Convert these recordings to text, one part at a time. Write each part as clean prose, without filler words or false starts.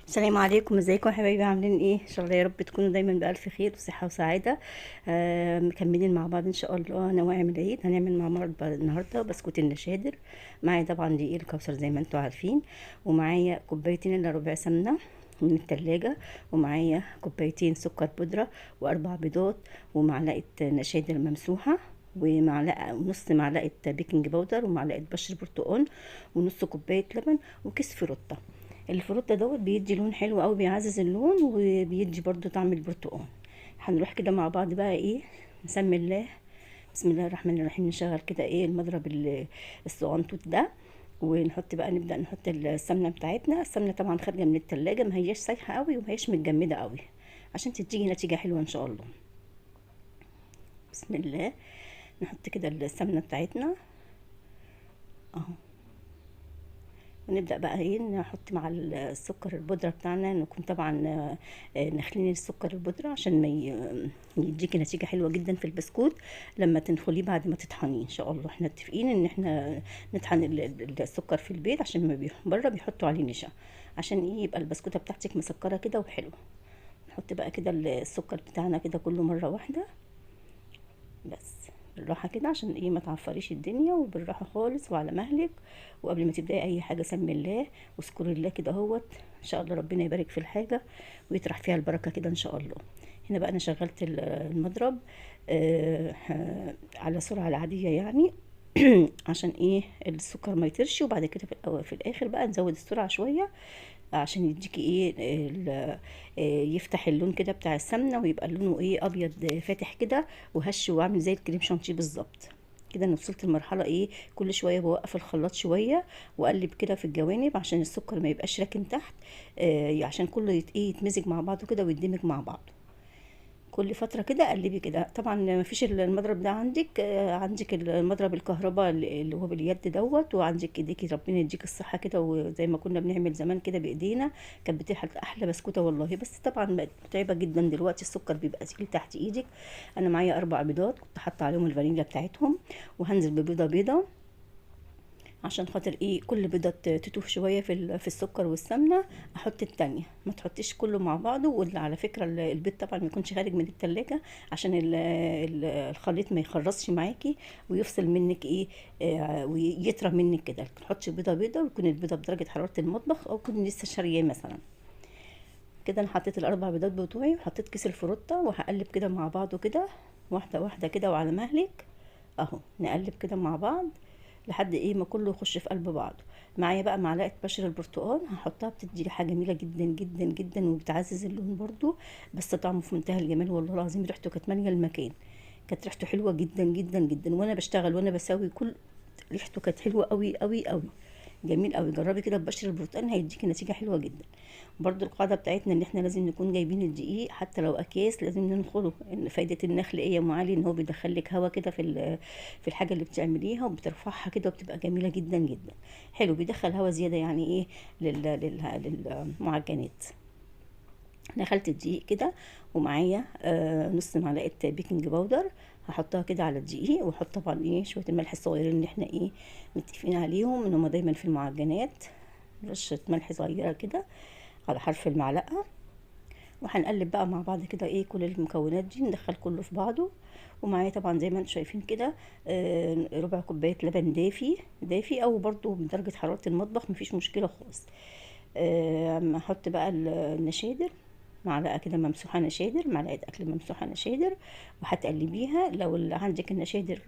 السلام عليكم، ازيكم يا حبايبي؟ عاملين ايه؟ ان شاء الله يا رب تكونوا دايما بألف خير وصحة وسعادة. مكملين مع بعض ان شاء الله نواعم العيد. هنعمل مع بعض النهارده بسكوت النشادر. معايا طبعا دقيق الكوثر زي ما انتوا عارفين، ومعايا كوبايتين الا ربع سمنة من التلاجة، ومعايا كوبايتين سكر بودرة واربع بيضات ومعلقة نشادر ممسوحة ومعلقة ونص معلقة بيكنج باودر ومعلقة بشر برتقال ونص كوباية لبن وكيس فروتة. الفروتة دوت بيدي لون حلو قوي، بيعزز اللون وبيدي برضو طعم البرتقال. هنروح كده مع بعض بقى ايه، نسمي الله. بسم الله الرحمن الرحيم. نشغل كده ايه المضرب الصغنطوط ده، ونحط بقى نبدأ نحط السمنة بتاعتنا. السمنة طبعا خارجة من التلاجة، ما هياش سايحة قوي وما هياش متجمدة قوي، عشان تديكي نتيجة حلوة ان شاء الله. بسم الله. نحط كده السمنة بتاعتنا اهو، ونبدأ بقى ايه نحط مع السكر البودرة بتاعنا. نكون طبعا نخلين السكر البودرة عشان ما يديكي نتيجة حلوة جدا في البسكوت لما تنخليه بعد ما تطحنيه. ان شاء الله احنا متفقين ان احنا نطحن السكر في البيت، عشان ما بره بيحطوا عليه نشا، عشان ايه يبقى البسكوتة بتاعتك مسكرة كده وحلوة. نحط بقى كده السكر بتاعنا كده كله مرة واحدة بس، بالراحه كده عشان ايه ما تعفريش الدنيا، وبالراحه خالص وعلى مهلك. وقبل ما تبداي اي حاجه سمي الله واذكري الله كده اهوت. ان شاء الله ربنا يبارك في الحاجه ويطرح فيها البركه كده ان شاء الله. هنا بقى انا شغلت المضرب على سرعه العاديه يعني عشان ايه السكر ما يطرش. وبعد كده في الأول في الاخر بقى نزود السرعه شويه عشان يديكي ايه يفتح اللون كده بتاع السمنه، ويبقى لونه ايه ابيض فاتح كده وهش وعامل زي الكريم شانتيه بالظبط. كده انا وصلت لمرحله ايه، كل شويه بوقف الخلاط شويه واقلب كده في الجوانب عشان السكر ما يبقاش راكن تحت، عشان كله ايه يتمزج مع بعضه كده ويندمج مع بعضه. كل فتره كده قلبي كده. طبعا ما فيش المضرب ده عندك، عندك المضرب الكهرباء اللي هو باليد دوت، وعندك ايديكي ربنا يديك الصحه كده، وزي ما كنا بنعمل زمان كده بايدينا كانت بتلحق احلى بسكوته والله. بس طبعا بقت متعبه جدا دلوقتي، السكر بيبقى تقيل تحت ايدك. انا معايا اربع بيضات كنت حاطه عليهم الفانيليا بتاعتهم، وهنزل ببيضه بيضه عشان خاطر ايه كل بيضه تتوه شويه في السكر والسمنه. احط التانية، ما تحطيش كله مع بعضه. واللي على فكره البيض طبعا ما يكونش خارج من التلاجة عشان الخليط ما يخرصش معاكي ويفصل منك ايه، ويطرى منك كده. تحطي بيضه بيضه ويكون البيضه بدرجه حراره المطبخ او تكون لسه شارياه مثلا. كده انا حطيت الاربع بيضات بتوعي وحطيت كيس الفروته، وهقلب كده مع بعضه كده واحده واحده كده وعلى مهلك اهو. نقلب كده مع بعض لحد ايه ما كله يخش في قلب بعضه. معايا بقى معلقه بشر البرتقال هحطها، بتدي ريحه جميله جدا جدا جدا وبتعزز اللون برضو. بس طعمه في منتهى الجمال والله العظيم، ريحته كانت ماليه المكان. كانت ريحته حلوه جدا جدا جدا، وانا بشتغل وانا بسوي كل ريحته كانت حلوه قوي قوي قوي. جميل قوي. جربي كده ببشر البرتقال هيديكي نتيجه حلوه جدا. برضو القاعده بتاعتنا ان احنا لازم نكون جايبين الدقيق، حتى لو اكياس لازم ننخله. ان فايده النخل ايه يا ام علي؟ ان هو بيدخلك هوا كده في الحاجه اللي بتعمليها وبترفعها كده وبتبقى جميله جدا جدا. حلو، بيدخل هوا زياده يعني ايه للمعجنات. نخلت الدقيق كده، ومعايا نص معلقه بيكنج باودر هحطها كده على الدقيق، واحط طبعا ايه شويه الملح الصغيرين اللي احنا ايه متفقين عليهم ان هما دايما في المعجنات. رشه ملح صغيره كده على حرف المعلقه. وهنقلب بقى مع بعض كده ايه كل المكونات دي، ندخل كله في بعضه. ومعايا طبعا زي ما انتم شايفين كده ربع كوبايه لبن دافي دافي او برضو بدرجه حراره المطبخ مفيش مشكله خالص. احط بقى النشادر، معلقه كده ممسوحه نشادر، معلقه اكل ممسوحه نشادر. وهتقلبيها. لو اللي عندك النشادر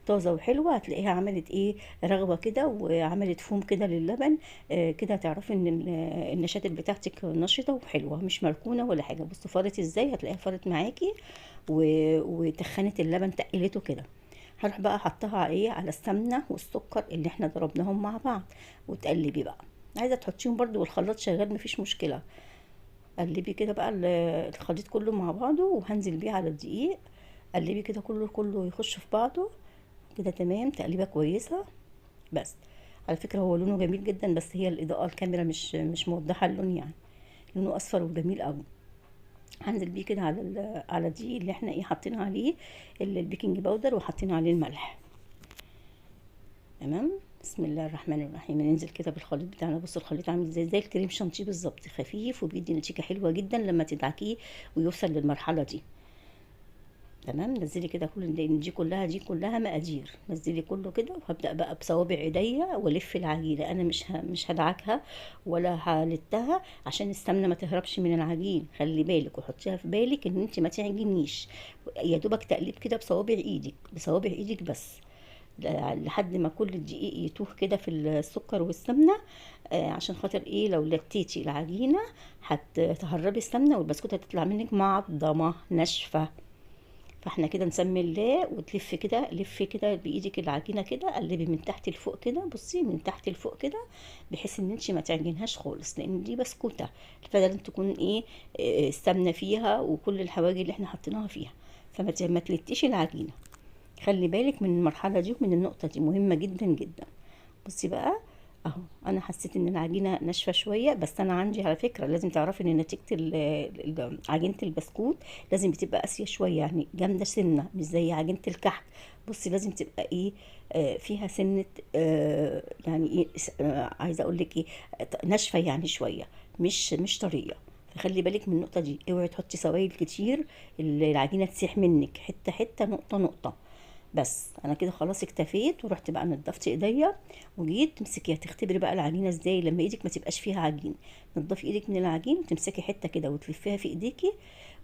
طازه وحلوه هتلاقيها عملت ايه رغوه كده وعملت فوم كده للبن. كده هتعرفي ان النشادر بتاعتك نشطه وحلوه مش مركونه ولا حاجه. بصوا فارت ازاي، هتلاقيها فارت معاكي وتخنت اللبن تقلته كده. هروح بقى احطها ايه على السمنه والسكر اللي احنا ضربناهم مع بعض، وتقلبي بقى. عايزه تحطيهم برضو والخلاط شغال مفيش مشكله. قلبي كده بقى الخليط كله مع بعضه، وهنزل بيه على الدقيق. قلبي كده كله كله يخش في بعضه كده تمام، تقليبه كويسه بس. على فكره هو لونه جميل جدا، بس هي الاضاءه الكاميرا مش موضحه اللون يعني. لونه اصفر وجميل قوي. هنزل بيه كده على الدقيق اللي احنا ايه حاطين عليه البيكنج باودر وحاطين عليه الملح. تمام. بسم الله الرحمن الرحيم. ننزل كده بالخليط بتاعنا. بص الخليط عامل زي الكريم شانتيه بالظبط، خفيف وبيدي نتيجه حلوه جدا لما تدعكيه ويوصل للمرحله دي. تمام. نزلي كده كل دي كلها مقادير، نزلي كله كده، وهبدا بقى بصوابع ايديا والف العجينه. انا مش هدعكها ولا هلتها عشان السمنه ما تهربش من العجين. خلي بالك وحطيها في بالك ان انت ما تعجنيش، يا دوبك تقليب كده بصوابع ايدك بس، لحد ما كل الدقيق يتوه كده في السكر والسمنه. عشان خاطر ايه؟ لو لتيتي العجينه هتهربي السمنه والبسكوته هتطلع منك معضمه ناشفه. فاحنا كده نسمي الله، وتلفي كده، لفي كده بايدك العجينه كده، قلبي من تحت لفوق كده، بصي من تحت لفوق كده، بحيث ان انت ما تعجنهاش خالص، لان دي بسكوته فلازم تكون ايه، السمنه فيها وكل الحواجي اللي احنا حطيناها فيها، ما تلتيش العجينه. خلي بالك من المرحله دي ومن النقطه دي، مهمه جدا جدا. بصي بقى اهو، انا حسيت ان العجينه ناشفه شويه، بس انا عندي على فكره لازم تعرفي ان نتيجه عجينه البسكوت لازم بتبقى قاسيه شويه، يعني جامده سنه، مش زي عجينه الكحك. بصي لازم تبقى ايه، فيها سنه، يعني ايه، عايزه اقول لك ايه، ناشفه يعني شويه، مش طريه. فخلي بالك من النقطه دي، اوعي تحطي سوائل كتير، العجينه تسيح منك حته حته، نقطه نقطه. بس انا كده خلاص اكتفيت، ورحت بقى نضفت ايديا وجيت تمسكيها تختبري بقى العجينه ازاي لما ايدك ما تبقاش فيها عجين. تنضفي ايدك من العجين وتمسكي حته كده وتلفيها في ايديكي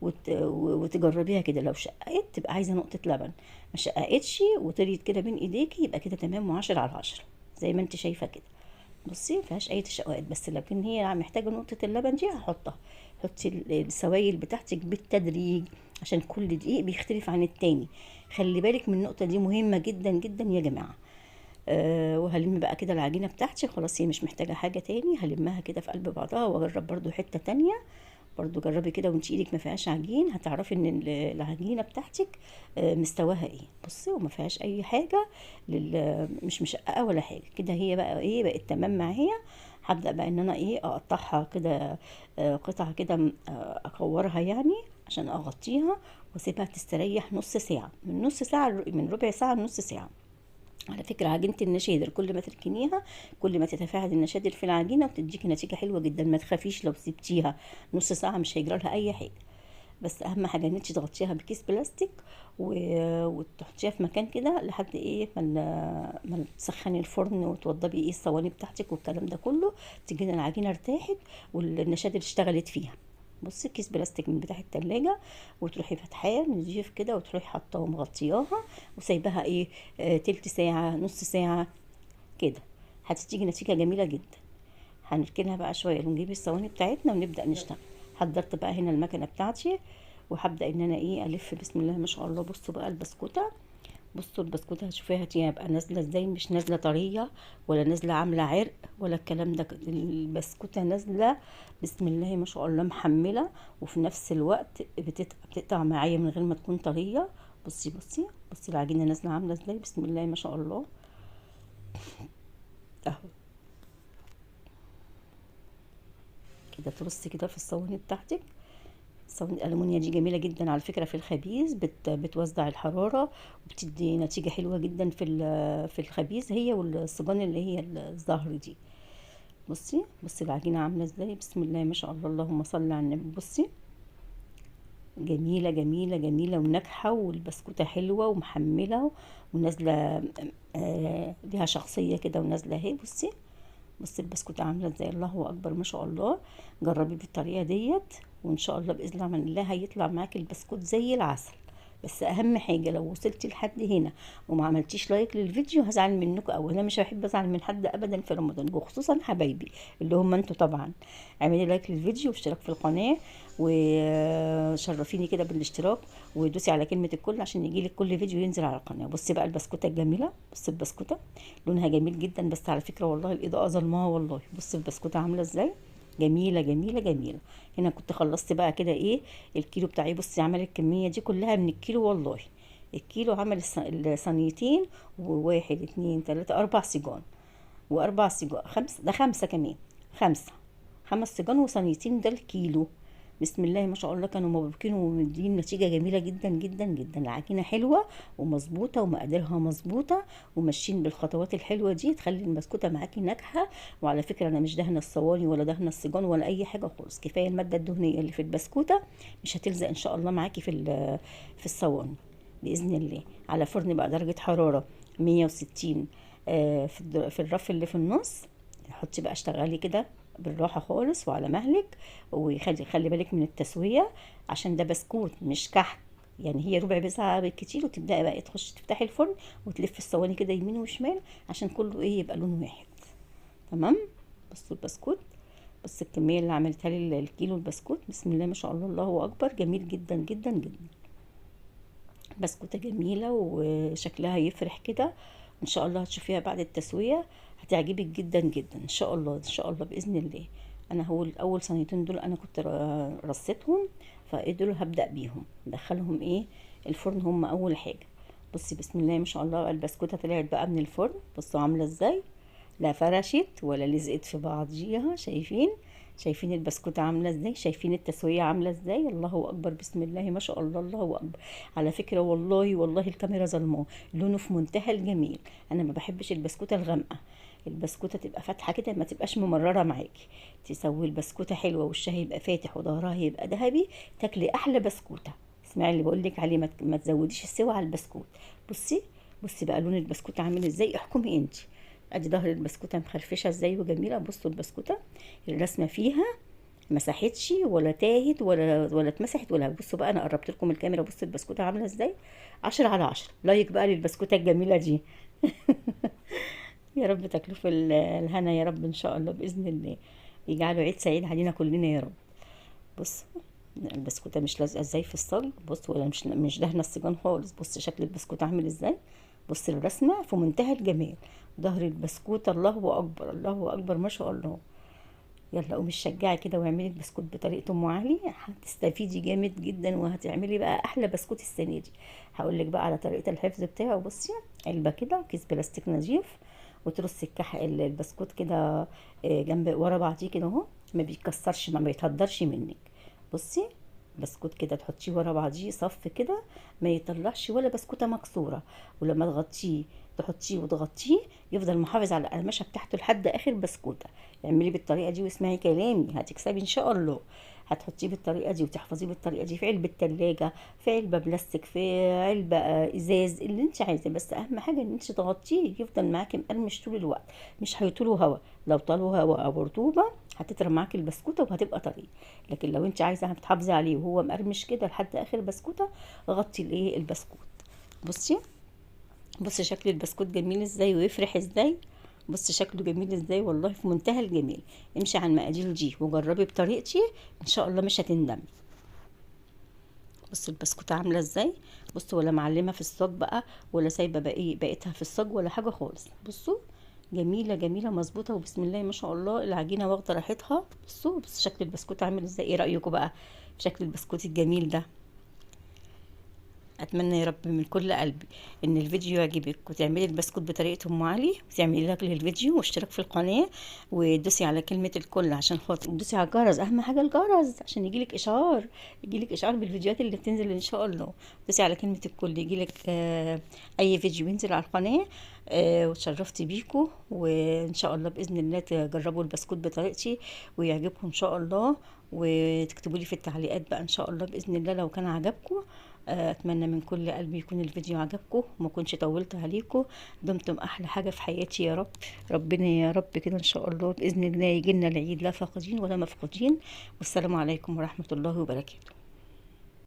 وتجربيها كده. لو شققت تبقى عايزه نقطه لبن، ما شققتش وطريت كده بين ايديكي يبقى كده تمام، وعشرة على عشرة زي ما انت شايفه كده. بصي مفيهاش اي تشققات، بس لكن هي محتاجه نقطه اللبن دي هحطها. حطي السوائل بتاعتك بالتدريج عشان كل دقيق بيختلف عن التاني. خلي بالك من النقطه دي، مهمه جدا جدا يا جماعه. وهلم بقى كده العجينه بتاعتي، خلاص هي مش محتاجه حاجه تاني، هلمها كده في قلب بعضها واجرب برضو حته تانية. برضو جربي كده وانت ايدك ما فيهاش عجين، هتعرفي ان العجينه بتاعتك مستواها ايه. بصي وما فيهاش اي حاجه، مش مشققه ولا حاجه كده. هي بقى ايه، بقت تمام معايا. هبدا بقى ان انا ايه، اقطعها كده قطع كده، اكورها يعني عشان اغطيها، واسيبها تستريح نص ساعه، من نص ساعه، من ربع ساعه لنص ساعه. على فكرة عجينة النشادر كل ما تركنيها كل ما تتفاعل النشادر في العجينة وتديكي نتيجة حلوة جدا. ما تخافيش لو سبتيها نص ساعة مش هيجرى لها أي حاجة. بس أهم حاجة إن انتي تغطيها بكيس بلاستيك وتحطيها في مكان كده لحد ايه ما تسخني الفرن وتوضبي ايه الصواني بتاعتك والكلام ده كله، تجينا العجينة ارتاحت والنشادر اشتغلت فيها. بصي كيس بلاستيك من بتاع التلاجة، وتروحي فاتحاه نضيف كده، وتروحي حاطاه ومغطياها وسايباها ايه، تلت ساعة، نص ساعة كده، هتديكي نتيجة جميلة جدا. هنركنها بقى شوية ونجيب الصواني بتاعتنا ونبدأ نشتغل. حضرت بقى هنا المكنة بتاعتي، وهبدأ ان انا ايه الف. بسم الله ما شاء الله. بصوا بقى البسكوتة، بصوا البسكوتة هتشوفيها هتبقى نازلة ازاي، مش نازلة طرية ولا نازلة عاملة عرق ولا الكلام ده. البسكوتة نازلة بسم الله ما شاء الله محملة، وفي نفس الوقت بتقطع معايا من غير ما تكون طرية. بصي العجينة نازلة عاملة ازاي، بسم الله ما شاء الله اهو. كده ترصي كده في الصواني بتاعتك. الصواني الألمونيا دي جميلة جدا على فكرة في الخبيز، بتوزع الحرارة وبتدي نتيجة حلوة جدا في الخبيز، هي والصبان اللي هي الزهر دي. بصي العجينة عاملة ازاي، بسم الله ما شاء الله، اللهم صل على النبي. بصي جميلة جميلة جميلة وناجحة، والبسكوتة حلوة ومحملة ونازلة، ليها شخصية كده ونازلة اهي. بصي البسكوتة عاملة ازاي، الله اكبر ما شاء الله. جربي بالطريقة ديت وان شاء الله باذن الله من الله هيطلع معاكي البسكوت زي العسل. بس اهم حاجه لو وصلتي لحد هنا وما عملتيش لايك للفيديو هزعل منكم، او انا مش بحب ازعل من حد ابدا في رمضان، وخصوصا حبايبي اللي هم انتوا طبعا. اعملي لايك للفيديو واشتراك في القناه وشرفيني كده بالاشتراك، ودوسي على كلمه الكل عشان يجيلك كل فيديو ينزل على القناه. بصي بقى البسكوته الجميله، بصي البسكوته لونها جميل جدا، بس على فكره والله الاضاءه ظلمها والله. بصي البسكوته عامله ازاي، جميله جميله جميله. هنا كنت خلصت بقى كده ايه الكيلو بتاعي. بصي عمل الكميه دي كلها من الكيلو والله. الكيلو عمل الصينيتين، وواحد اتنين تلاته اربع سيجان، واربع سيجان خمسه، ده خمسه كمان، خمسه، 5 سيجان وصينيتين، ده الكيلو. بسم الله ما شاء الله كانوا مبروكين ومدين نتيجة جميلة جدا جدا جدا. العجينة حلوة ومظبوطة ومقاديرها مظبوطة، وماشيين بالخطوات الحلوة دي تخلي البسكوتة معاكي ناجحة. وعلى فكرة انا مش دهنة الصواني ولا دهنة الصيجان ولا اي حاجة خالص، كفاية المادة الدهنية اللي في البسكوتة مش هتلزق ان شاء الله معاكي في الصواني باذن الله. على فرن بقى درجة حرارة 160، في الرف اللي في النص. حطي بقى اشتغلي كده بالراحة خالص وعلى مهلك، خلي بالك من التسوية عشان ده بسكوت مش كحك. يعني هي ربع ساعة بالكتير وتبدأي بقى تخشي تفتحي الفرن وتلفي الصواني كده يمين وشمال عشان كله ايه يبقى لون واحد. تمام. بصوا البسكوت، بص الكمية اللي عملتها لي الكيلو البسكوت، بسم الله ما شاء الله الله اكبر، جميل جدا جدا جدا. بسكوتة جميلة وشكلها يفرح كده. ان شاء الله هتشوفيها بعد التسوية هتعجبك جدا جدا ان شاء الله، ان شاء الله باذن الله. انا هو الاول صينيتين دول انا كنت رصيتهم، فايه دول هبدا بيهم ادخلهم ايه الفرن هم اول حاجه. بصي بسم الله ما شاء الله البسكوته طلعت بقى من الفرن، بصوا عامله ازاي، لا فرشت ولا لزقت في بعضيها. شايفين البسكوتة عاملة ازاي، شايفين التسوية عاملة ازاي. الله اكبر بسم الله ما شاء الله الله اكبر. على فكرة والله والله الكاميرا ظلماه، لونه في منتهى الجميل. انا ما بحبش البسكوتة الغامقة، البسكوتة تبقى فاتحة كده ما تبقاش ممررة معاكي. تسوي البسكوتة حلوة وشها يبقى فاتح وظهرها يبقى ذهبي، تاكلي احلى بسكوتة. اسمعي اللي بقول لك عليه، ما تزوديش السوا على البسكوت. بصي بصي بقى لون البسكوتة عامل ازاي، احكمي انت. ادي ظهر البسكوته مخرفشه ازاي وجميله. بصوا البسكوته الرسمه فيها مسحتش ولا تاهت ولا اتمسحت ولا. بصوا بقى انا قربت لكم الكاميرا، بصوا البسكوته عامله ازاي، 10/10. لايك بقى للبسكوته الجميله دي. يا رب تاكلوا في الهنا يا رب ان شاء الله باذن الله، يجعلوا عيد سعيد علينا كلنا يا رب. بصوا البسكوته مش لازقه ازاي في الصاج، بص ولا مش دهنه السيجان خالص. بص شكل البسكوته عامل ازاي، بص الرسمه في منتهى الجمال. ظهر البسكوت الله اكبر الله اكبر ما شاء الله. يلا قومي شجعي كده واعملي البسكوت بطريقه ام علي، هتستفيدي جامد جدا وهتعملي بقى احلى بسكوت السنه دي. هقول لك بقى على طريقه الحفظ بتاعه. بصي علبه كده كيس بلاستيك نظيف، وترصي البسكوت كده جنب ورا بعضيه كده اهو، ما بيتكسرش ما بيتهدرش منك. بصي بسكوت كده تحطيه ورا بعضيه صف كده، ما يطلعش ولا بسكوته مكسوره. ولما تغطيه تحطيه وتغطيه يفضل محافظ على القرمشه بتاعته لحد اخر بسكوته. اعملي بالطريقه دي واسمعي كلامي هتكسبي ان شاء الله. هتحطيه بالطريقه دي وتحفظيه بالطريقه دي في علبه تلاجة، في علبه بلاستيك، في علبه ازاز، اللي انت عايزاه. بس اهم حاجه ان انت تغطيه يفضل معاكي مقرمش طول الوقت، مش هيطوله هوا. لو طاله هوا او رطوبه هتترم معاكي البسكوته وهتبقى طريه. لكن لو انت عايزه تحافظي عليه وهو مقرمش كده لحد اخر بسكوته، غطي البسكوت. بصي بصي شكل البسكوت جميل ازاي ويفرح ازاي. بصي شكله جميل ازاي والله في منتهى الجمال. امشي على المقادير دي وجربي بطريقتي ان شاء الله مش هتندمي. بصي البسكوته عامله ازاي، بصوا ولا معلمه في الصاج بقى ولا سايبه بقيتها في الصاج ولا حاجه خالص. بصوا جميله جميله مظبوطه وبسم الله ما شاء الله العجينه واخده راحتها. بص شكل البسكوت عامل ازاي. ايه رايكم بقى في شكل البسكوت الجميل ده؟ اتمنى يا رب من كل قلبي ان الفيديو يعجبك وتعملي البسكوت بطريقه ام علي، وتعملي لايك للفيديو واشتراك في القناه، وتدوسي على كلمه الكل عشان خاطر تدوسي على الجرس، اهم حاجه الجرس عشان يجيلك اشعار بالفيديوهات اللي بتنزل ان شاء الله. دوسي على كلمه الكل يجيلك اي فيديو ينزل على القناه. وتشرفت بيكم، وان شاء الله باذن الله تجربوا البسكوت بطريقتي ويعجبكم ان شاء الله. وتكتبوا لي في التعليقات بقى ان شاء الله باذن الله لو كان عجبكم. اتمنى من كل قلبي يكون الفيديو عجبكم وما كنتش طولت عليكم. دمتم احلى حاجه في حياتي يا رب. ربنا يا رب كده ان شاء الله باذن الله يجينا العيد لا فاقدين ولا مفقودين. والسلام عليكم ورحمه الله وبركاته.